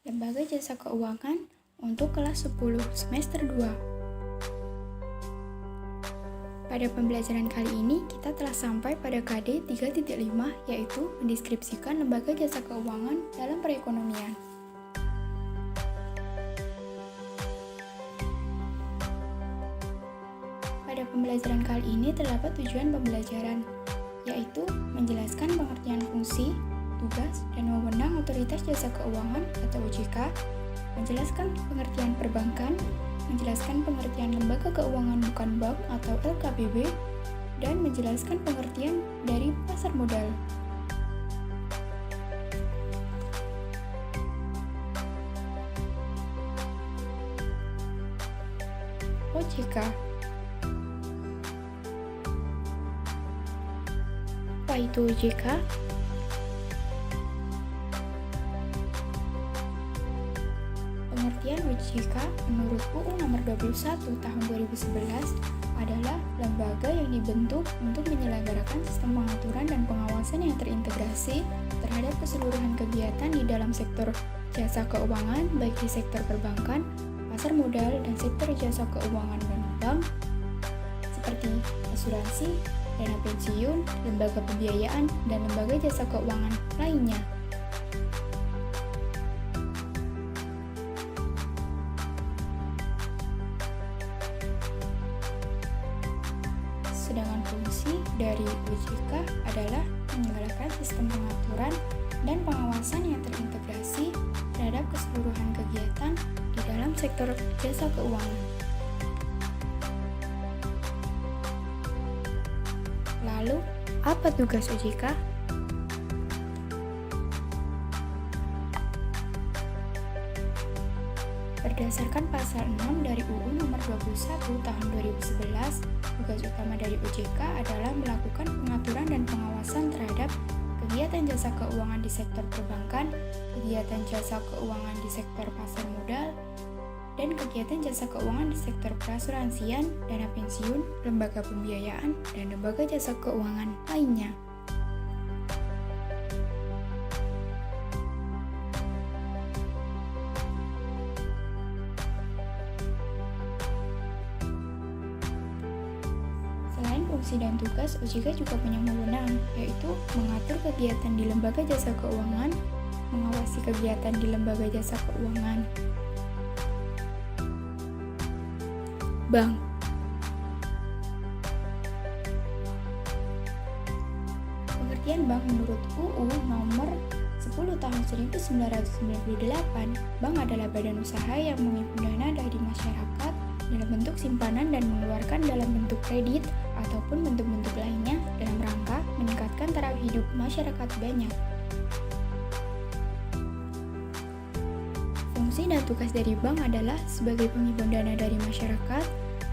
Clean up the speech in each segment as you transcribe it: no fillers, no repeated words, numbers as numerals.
Lembaga Jasa Keuangan untuk kelas 10 semester 2. Pada pembelajaran kali ini, kita telah sampai pada KD 3.5, yaitu mendeskripsikan lembaga jasa keuangan dalam perekonomian. Pada pembelajaran kali ini terdapat tujuan pembelajaran, yaitu menjelaskan pengertian fungsi, tugas, dan wewenang Otoritas Jasa Keuangan atau OJK, menjelaskan pengertian perbankan, menjelaskan pengertian lembaga keuangan bukan bank atau LKBB, dan menjelaskan pengertian dari pasar modal. OJK. Apa itu OJK? Pengertian OJK menurut UU Nomor 21 Tahun 2011 adalah lembaga yang dibentuk untuk menyelenggarakan sistem pengaturan dan pengawasan yang terintegrasi terhadap keseluruhan kegiatan di dalam sektor jasa keuangan, baik di sektor perbankan, pasar modal, dan sektor jasa keuangan dan bank, seperti asuransi, dana pensiun, lembaga pembiayaan, dan lembaga jasa keuangan lainnya. Sedangkan fungsi dari OJK adalah menyelenggarakan sistem pengaturan dan pengawasan yang terintegrasi terhadap keseluruhan kegiatan di dalam sektor jasa keuangan. Lalu, apa tugas OJK? Berdasarkan pasal 6 dari UU Nomor 21 Tahun 2011, tugas utama dari OJK adalah melakukan pengaturan dan pengawasan terhadap kegiatan jasa keuangan di sektor perbankan, kegiatan jasa keuangan di sektor pasar modal, dan kegiatan jasa keuangan di sektor perasuransian, dana pensiun, lembaga pembiayaan, dan lembaga jasa keuangan lainnya. Selain fungsi dan tugas, OJK juga punya wewenang, yaitu mengatur kegiatan di lembaga jasa keuangan, mengawasi kegiatan di lembaga jasa keuangan. Bank. Pengertian bank menurut UU Nomor 10 Tahun 1998, bank adalah badan usaha yang menghimpun dana dari masyarakat dalam bentuk simpanan dan mengeluarkan dalam bentuk kredit ataupun bentuk-bentuk lainnya dalam rangka meningkatkan taraf hidup masyarakat banyak. Fungsi dan tugas dari bank adalah sebagai penghimpun dana dari masyarakat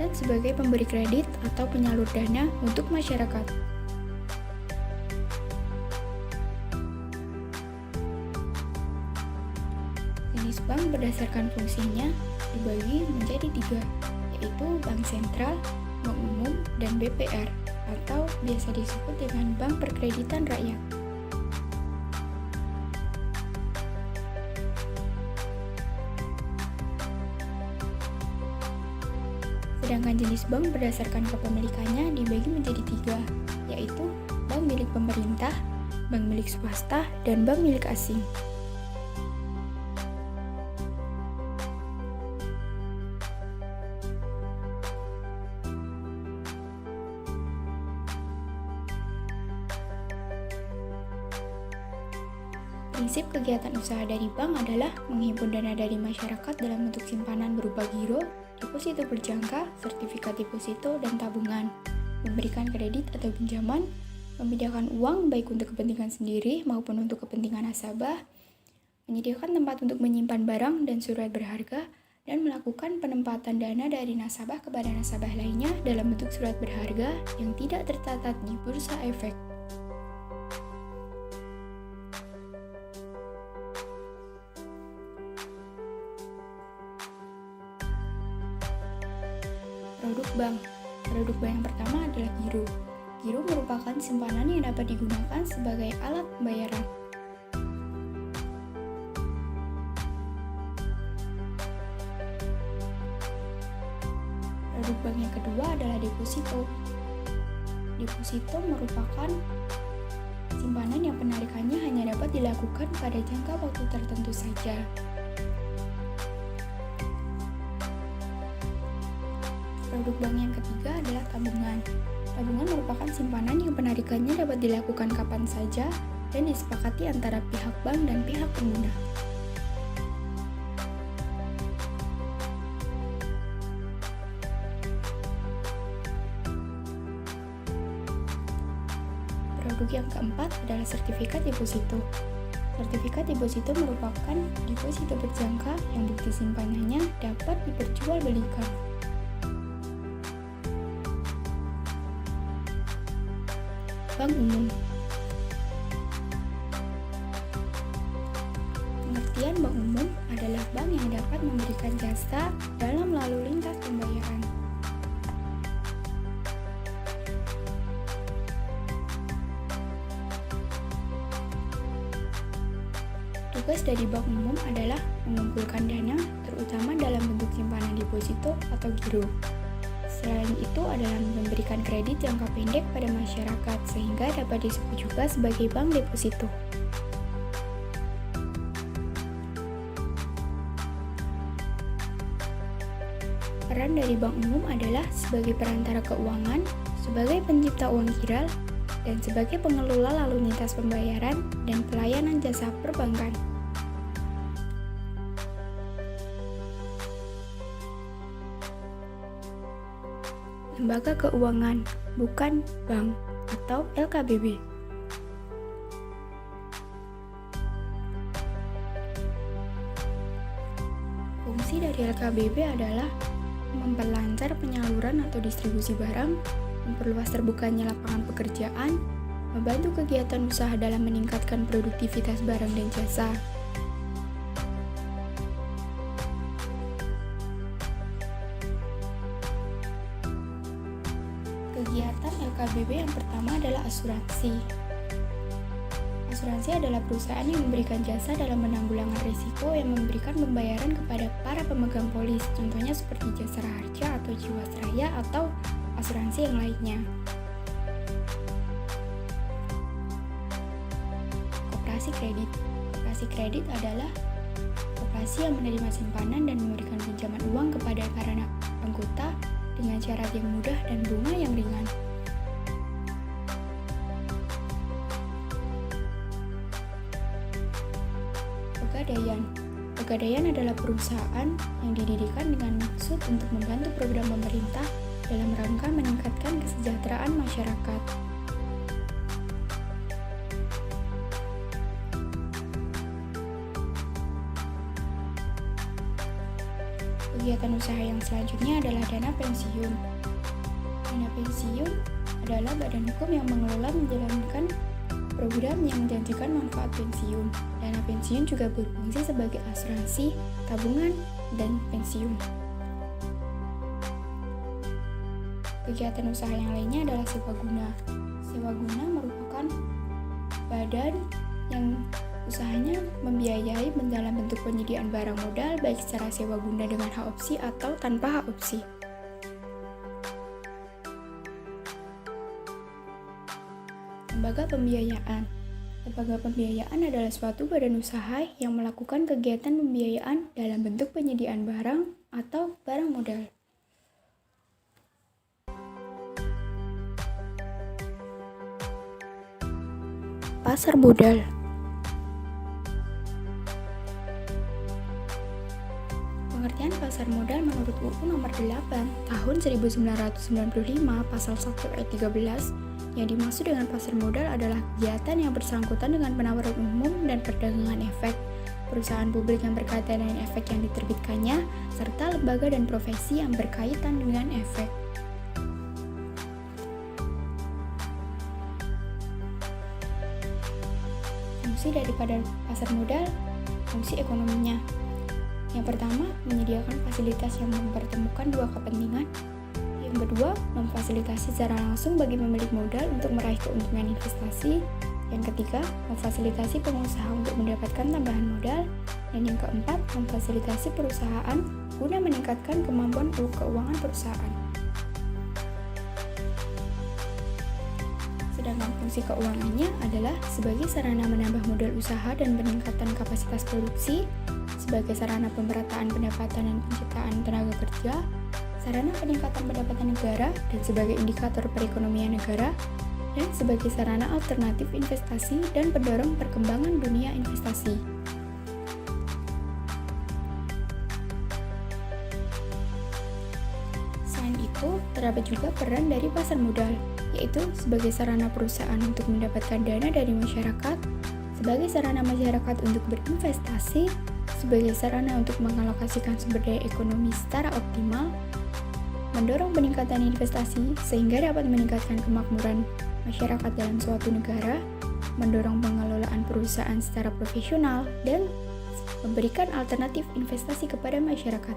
dan sebagai pemberi kredit atau penyalur dana untuk masyarakat. Jenis bank berdasarkan fungsinya dibagi menjadi 3, yaitu bank sentral, bank umum, dan BPR, atau biasa disebut dengan bank perkreditan rakyat. Sedangkan jenis bank berdasarkan kepemilikannya dibagi menjadi 3, yaitu bank milik pemerintah, bank milik swasta, dan bank milik asing. Prinsip kegiatan usaha dari bank adalah menghimpun dana dari masyarakat dalam bentuk simpanan berupa giro, deposito berjangka, sertifikat deposito, dan tabungan, memberikan kredit atau pinjaman, memindahkan uang baik untuk kepentingan sendiri maupun untuk kepentingan nasabah, menyediakan tempat untuk menyimpan barang dan surat berharga, dan melakukan penempatan dana dari nasabah kepada nasabah lainnya dalam bentuk surat berharga yang tidak tercatat di bursa efek. Produk bank. Produk bank yang pertama adalah giro. Giro merupakan simpanan yang dapat digunakan sebagai alat pembayaran. bank yang kedua adalah deposito. Deposito merupakan simpanan yang penarikannya hanya dapat dilakukan pada jangka waktu tertentu saja. Produk bank yang ketiga adalah tabungan. Tabungan merupakan simpanan yang penarikannya dapat dilakukan kapan saja dan disepakati antara pihak bank dan pihak pengguna. Produk yang keempat adalah sertifikat deposito. Sertifikat deposito merupakan deposito berjangka yang bukti simpanannya dapat diperjualbelikan. Bank umum. Pengertian bank umum adalah bank yang dapat memberikan jasa dalam lalu lintas pembayaran. Tugas dari bank umum adalah mengumpulkan dana, terutama dalam bentuk simpanan deposito atau giro. Selain itu adalah memberikan kredit jangka pendek pada masyarakat, sehingga dapat disebut juga sebagai bank deposito. Peran dari bank umum adalah sebagai perantara keuangan, sebagai pencipta uang viral, dan sebagai pengelola lalu lintas pembayaran dan pelayanan jasa perbankan. Lembaga keuangan, bukan bank atau LKBB. Fungsi dari LKBB adalah memperlancar penyaluran atau distribusi barang, memperluas terbukanya lapangan pekerjaan, membantu kegiatan usaha dalam meningkatkan produktivitas barang dan jasa. Kegiatan LKBB yang pertama adalah asuransi. Asuransi adalah perusahaan yang memberikan jasa dalam menanggulangan risiko yang memberikan pembayaran kepada para pemegang polis, contohnya seperti Jasara Harja atau Jiwasraya atau asuransi yang lainnya. Koperasi kredit. Koperasi kredit adalah koperasi yang menerima simpanan dan memberikan pinjaman uang kepada para anggota dengan syarat yang mudah dan bunga yang ringan. Pegadaian. Pegadaian adalah perusahaan yang didirikan dengan maksud untuk membantu program pemerintah dalam rangka meningkatkan kesejahteraan masyarakat. Kegiatan usaha yang selanjutnya adalah dana pensiun. Dana pensiun adalah badan hukum yang mengelola menjalankan program yang menjanjikan manfaat pensiun. Dana pensiun juga berfungsi sebagai asuransi, tabungan, dan pensiun. Kegiatan usaha yang lainnya adalah sewa guna. Sewa guna merupakan badan yang usahanya membiayai dalam bentuk penyediaan barang modal baik secara sewa guna dengan hak opsi atau tanpa hak opsi. Lembaga pembiayaan. Lembaga pembiayaan adalah suatu badan usaha yang melakukan kegiatan pembiayaan dalam bentuk penyediaan barang atau barang modal. Pasar modal. Pengertian pasar modal menurut UU nomor 8 tahun 1995 pasal 1 ayat 13 yang dimaksud dengan pasar modal adalah kegiatan yang bersangkutan dengan penawaran umum dan perdagangan efek, perusahaan publik yang berkaitan dengan efek yang diterbitkannya, serta lembaga dan profesi yang berkaitan dengan efek. Fungsi daripada pasar modal, fungsi ekonominya. Yang pertama, menyediakan fasilitas yang mempertemukan dua kepentingan. Yang kedua, memfasilitasi secara langsung bagi pemilik modal untuk meraih keuntungan investasi. Yang ketiga, memfasilitasi pengusaha untuk mendapatkan tambahan modal. Dan yang keempat, memfasilitasi perusahaan guna meningkatkan kemampuan keuangan perusahaan. sedangkan fungsi keuangannya adalah sebagai sarana menambah modal usaha dan peningkatan kapasitas produksi, sebagai sarana pemerataan pendapatan dan penciptaan tenaga kerja, sarana peningkatan pendapatan negara, dan sebagai indikator perekonomian negara, dan sebagai sarana alternatif investasi dan pendorong perkembangan dunia investasi. Selain itu, terdapat juga peran dari pasar modal, yaitu sebagai sarana perusahaan untuk mendapatkan dana dari masyarakat, sebagai sarana masyarakat untuk berinvestasi, sebagai sarana untuk mengalokasikan sumber daya ekonomi secara optimal, mendorong peningkatan investasi sehingga dapat meningkatkan kemakmuran masyarakat dalam suatu negara, mendorong pengelolaan perusahaan secara profesional, dan memberikan alternatif investasi kepada masyarakat.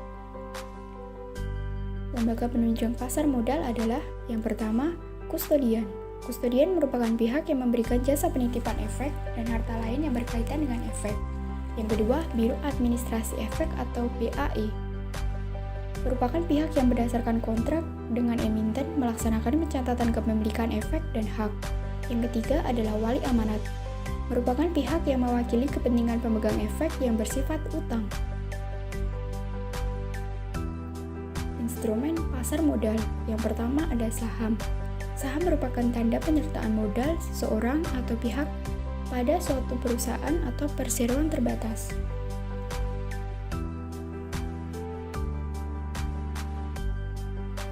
Lembaga penunjang pasar modal adalah yang pertama, kustodian. Kustodian merupakan pihak yang memberikan jasa penitipan efek dan harta lain yang berkaitan dengan efek. Yang kedua, Biro Administrasi Efek atau BAE. Merupakan pihak yang berdasarkan kontrak dengan emiten melaksanakan pencatatan kepemilikan efek dan hak. Yang ketiga adalah wali amanat. Merupakan pihak yang mewakili kepentingan pemegang efek yang bersifat utang. Instrumen pasar modal. Yang pertama ada saham. Saham merupakan tanda penyertaan modal seseorang atau pihak pada suatu perusahaan atau perseroan terbatas.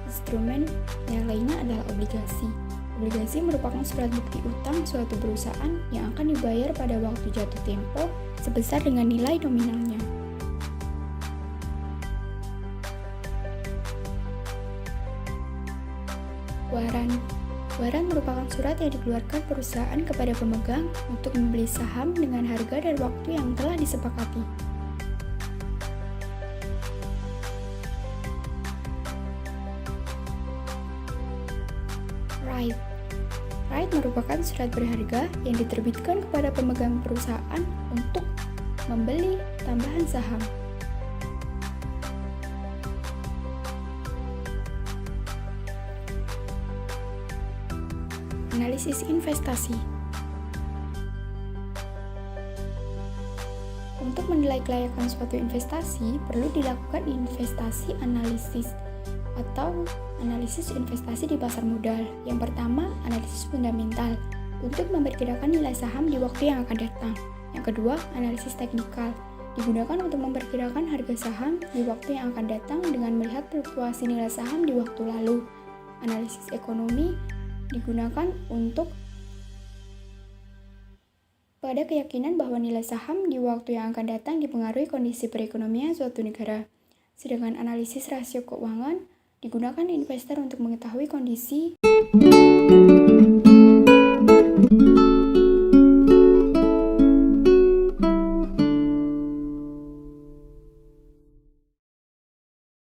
Instrumen yang lainnya adalah obligasi. Obligasi merupakan surat bukti utang suatu perusahaan yang akan dibayar pada waktu jatuh tempo sebesar dengan nilai nominalnya. Waran. Waran merupakan surat yang dikeluarkan perusahaan kepada pemegang untuk membeli saham dengan harga dan waktu yang telah disepakati. Right. Right merupakan surat berharga yang diterbitkan kepada pemegang perusahaan untuk membeli tambahan saham. Analisis investasi. Untuk menilai kelayakan suatu investasi, perlu dilakukan investasi analisis atau analisis investasi di pasar modal. Yang pertama, analisis fundamental untuk memperkirakan nilai saham di waktu yang akan datang. Yang kedua, analisis teknikal digunakan untuk memperkirakan harga saham di waktu yang akan datang dengan melihat fluktuasi nilai saham di waktu lalu. Analisis ekonomi digunakan untuk pada keyakinan bahwa nilai saham di waktu yang akan datang dipengaruhi kondisi perekonomian suatu negara. Sedangkan analisis rasio keuangan digunakan investor untuk mengetahui kondisi